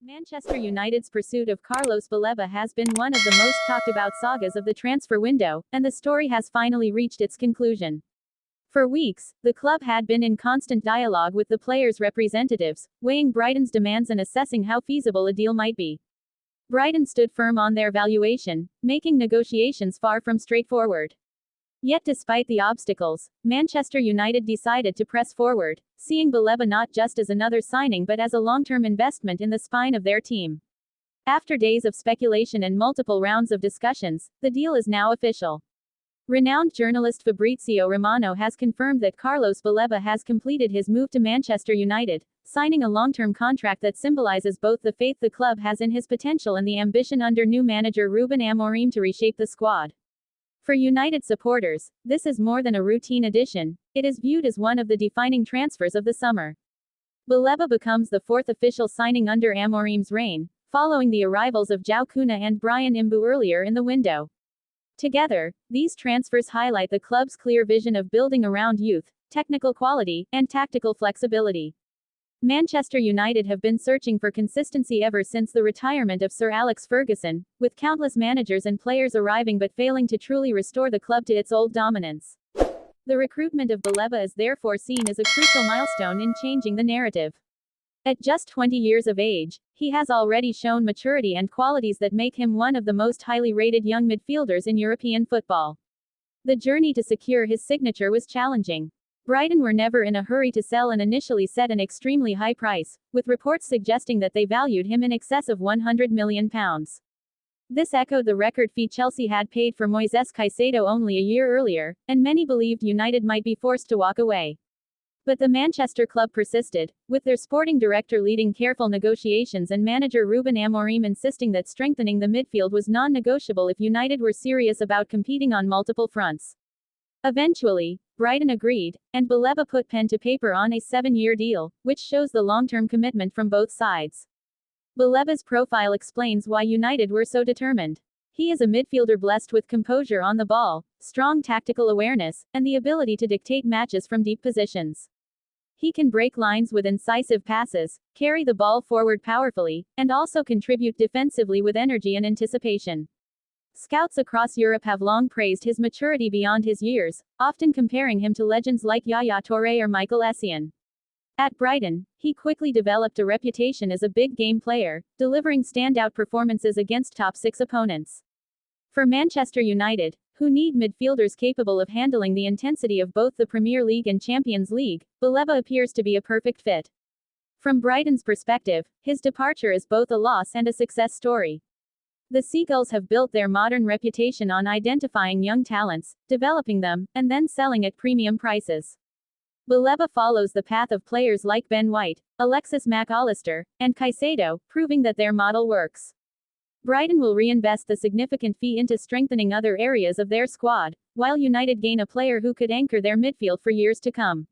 Manchester United's pursuit of Carlos Baleba has been one of the most talked about sagas of the transfer window, and the story has finally reached its conclusion. For weeks, the club had been in constant dialogue with the players' representatives, weighing Brighton's demands and assessing how feasible a deal might be. Brighton stood firm on their valuation, making negotiations far from straightforward. Yet despite the obstacles, Manchester United decided to press forward, seeing Baleba not just as another signing but as a long-term investment in the spine of their team. After days of speculation and multiple rounds of discussions, the deal is now official. Renowned journalist Fabrizio Romano has confirmed that Carlos Baleba has completed his move to Manchester United, signing a long-term contract that symbolizes both the faith the club has in his potential and the ambition under new manager Ruben Amorim to reshape the squad. For United supporters, this is more than a routine addition, it is viewed as one of the defining transfers of the summer. Baleba becomes the fourth official signing under Amorim's reign, following the arrivals of João Cunha and Brian Imbu earlier in the window. Together, these transfers highlight the club's clear vision of building around youth, technical quality, and tactical flexibility. Manchester United have been searching for consistency ever since the retirement of Sir Alex Ferguson, with countless managers and players arriving but failing to truly restore the club to its old dominance. The recruitment of Baleba is therefore seen as a crucial milestone in changing the narrative. At just 20 years of age, he has already shown maturity and qualities that make him one of the most highly rated young midfielders in European football. The journey to secure his signature was challenging. Brighton were never in a hurry to sell and initially set an extremely high price, with reports suggesting that they valued him in excess of £100 million. This echoed the record fee Chelsea had paid for Moises Caicedo only a year earlier, and many believed United might be forced to walk away. But the Manchester club persisted, with their sporting director leading careful negotiations and manager Ruben Amorim insisting that strengthening the midfield was non-negotiable if United were serious about competing on multiple fronts. Eventually, Brighton agreed, and Baleba put pen to paper on a 7-year deal, which shows the long-term commitment from both sides. Baleba's profile explains why United were so determined. He is a midfielder blessed with composure on the ball, strong tactical awareness, and the ability to dictate matches from deep positions. He can break lines with incisive passes, carry the ball forward powerfully, and also contribute defensively with energy and anticipation. Scouts across Europe have long praised his maturity beyond his years, often comparing him to legends like Yaya Touré or Michael Essien. At Brighton, he quickly developed a reputation as a big-game player, delivering standout performances against top-6 opponents. For Manchester United, who need midfielders capable of handling the intensity of both the Premier League and Champions League, Baleba appears to be a perfect fit. From Brighton's perspective, his departure is both a loss and a success story. The Seagulls have built their modern reputation on identifying young talents, developing them, and then selling at premium prices. Baleba follows the path of players like Ben White, Alexis Mac Allister, and Caicedo, proving that their model works. Brighton will reinvest the significant fee into strengthening other areas of their squad, while United gain a player who could anchor their midfield for years to come.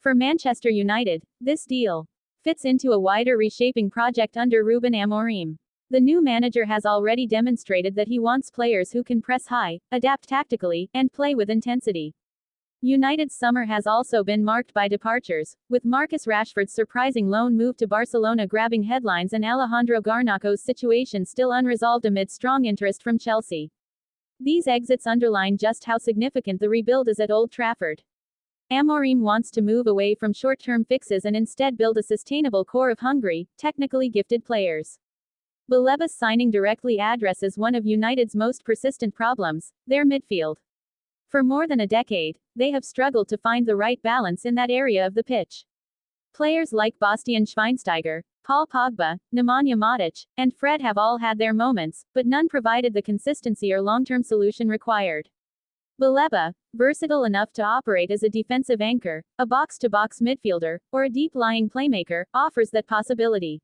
For Manchester United, this deal fits into a wider reshaping project under Ruben Amorim. The new manager has already demonstrated that he wants players who can press high, adapt tactically, and play with intensity. United's summer has also been marked by departures, with Marcus Rashford's surprising loan move to Barcelona grabbing headlines and Alejandro Garnacho's situation still unresolved amid strong interest from Chelsea. These exits underline just how significant the rebuild is at Old Trafford. Amorim wants to move away from short-term fixes and instead build a sustainable core of hungry, technically gifted players. Baleba's signing directly addresses one of United's most persistent problems, their midfield. For more than a decade, they have struggled to find the right balance in that area of the pitch. Players like Bastian Schweinsteiger, Paul Pogba, Nemanja Matic, and Fred have all had their moments, but none provided the consistency or long-term solution required. Baleba, versatile enough to operate as a defensive anchor, a box-to-box midfielder, or a deep-lying playmaker, offers that possibility.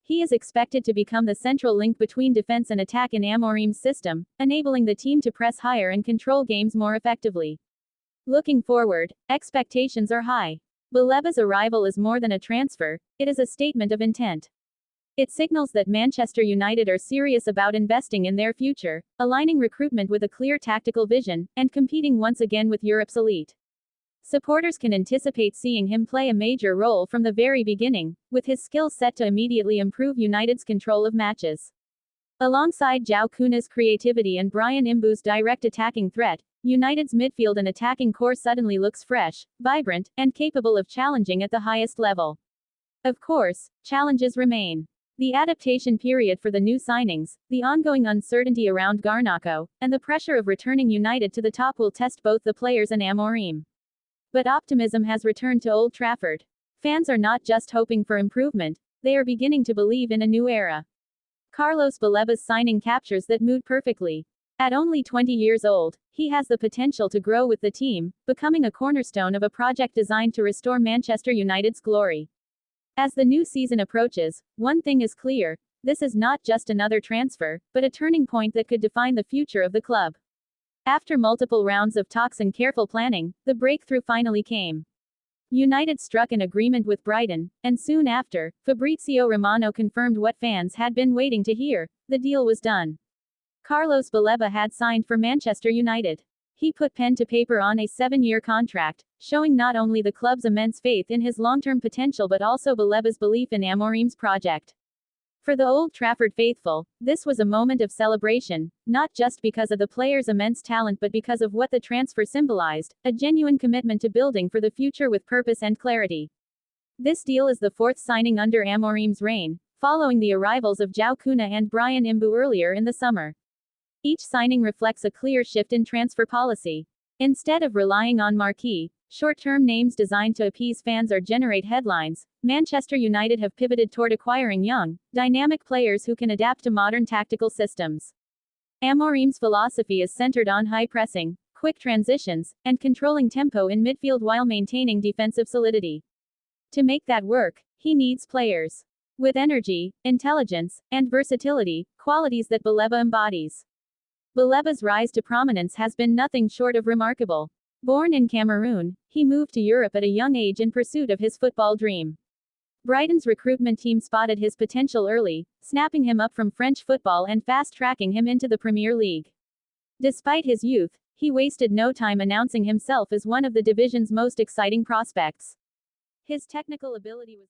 He is expected to become the central link between defense and attack in Amorim's system, enabling the team to press higher and control games more effectively. Looking forward, expectations are high. Baleba's arrival is more than a transfer, it is a statement of intent. It signals that Manchester United are serious about investing in their future, aligning recruitment with a clear tactical vision, and competing once again with Europe's elite. Supporters can anticipate seeing him play a major role from the very beginning, with his skills set to immediately improve United's control of matches. Alongside João Cunha's creativity and Bryan Mbeumo's direct attacking threat, United's midfield and attacking core suddenly looks fresh, vibrant, and capable of challenging at the highest level. Of course, challenges remain. The adaptation period for the new signings, the ongoing uncertainty around Garnacho, and the pressure of returning United to the top will test both the players and Amorim. But optimism has returned to Old Trafford. Fans are not just hoping for improvement, they are beginning to believe in a new era. Carlos Baleba's signing captures that mood perfectly. At only 20 years old, he has the potential to grow with the team, becoming a cornerstone of a project designed to restore Manchester United's glory. As the new season approaches, one thing is clear: this is not just another transfer, but a turning point that could define the future of the club. After multiple rounds of talks and careful planning, the breakthrough finally came. United struck an agreement with Brighton, and soon after, Fabrizio Romano confirmed what fans had been waiting to hear: the deal was done. Carlos Baleba had signed for Manchester United. He put pen to paper on a 7-year contract, showing not only the club's immense faith in his long-term potential but also Baleba's belief in Amorim's project. For the Old Trafford faithful, this was a moment of celebration, not just because of the player's immense talent but because of what the transfer symbolized: a genuine commitment to building for the future with purpose and clarity. This deal is the fourth signing under Amorim's reign, following the arrivals of João Cunha and Bryan Mbeumo earlier in the summer. Each signing reflects a clear shift in transfer policy. Instead of relying on marquee, short-term names designed to appease fans or generate headlines, Manchester United have pivoted toward acquiring young, dynamic players who can adapt to modern tactical systems. Amorim's philosophy is centered on high pressing, quick transitions, and controlling tempo in midfield while maintaining defensive solidity. To make that work, he needs players with energy, intelligence, and versatility, qualities that Baleba embodies. Baleba's rise to prominence has been nothing short of remarkable. Born in Cameroon, he moved to Europe at a young age in pursuit of his football dream. Brighton's recruitment team spotted his potential early, snapping him up from French football and fast-tracking him into the Premier League. Despite his youth, he wasted no time announcing himself as one of the division's most exciting prospects. His technical ability was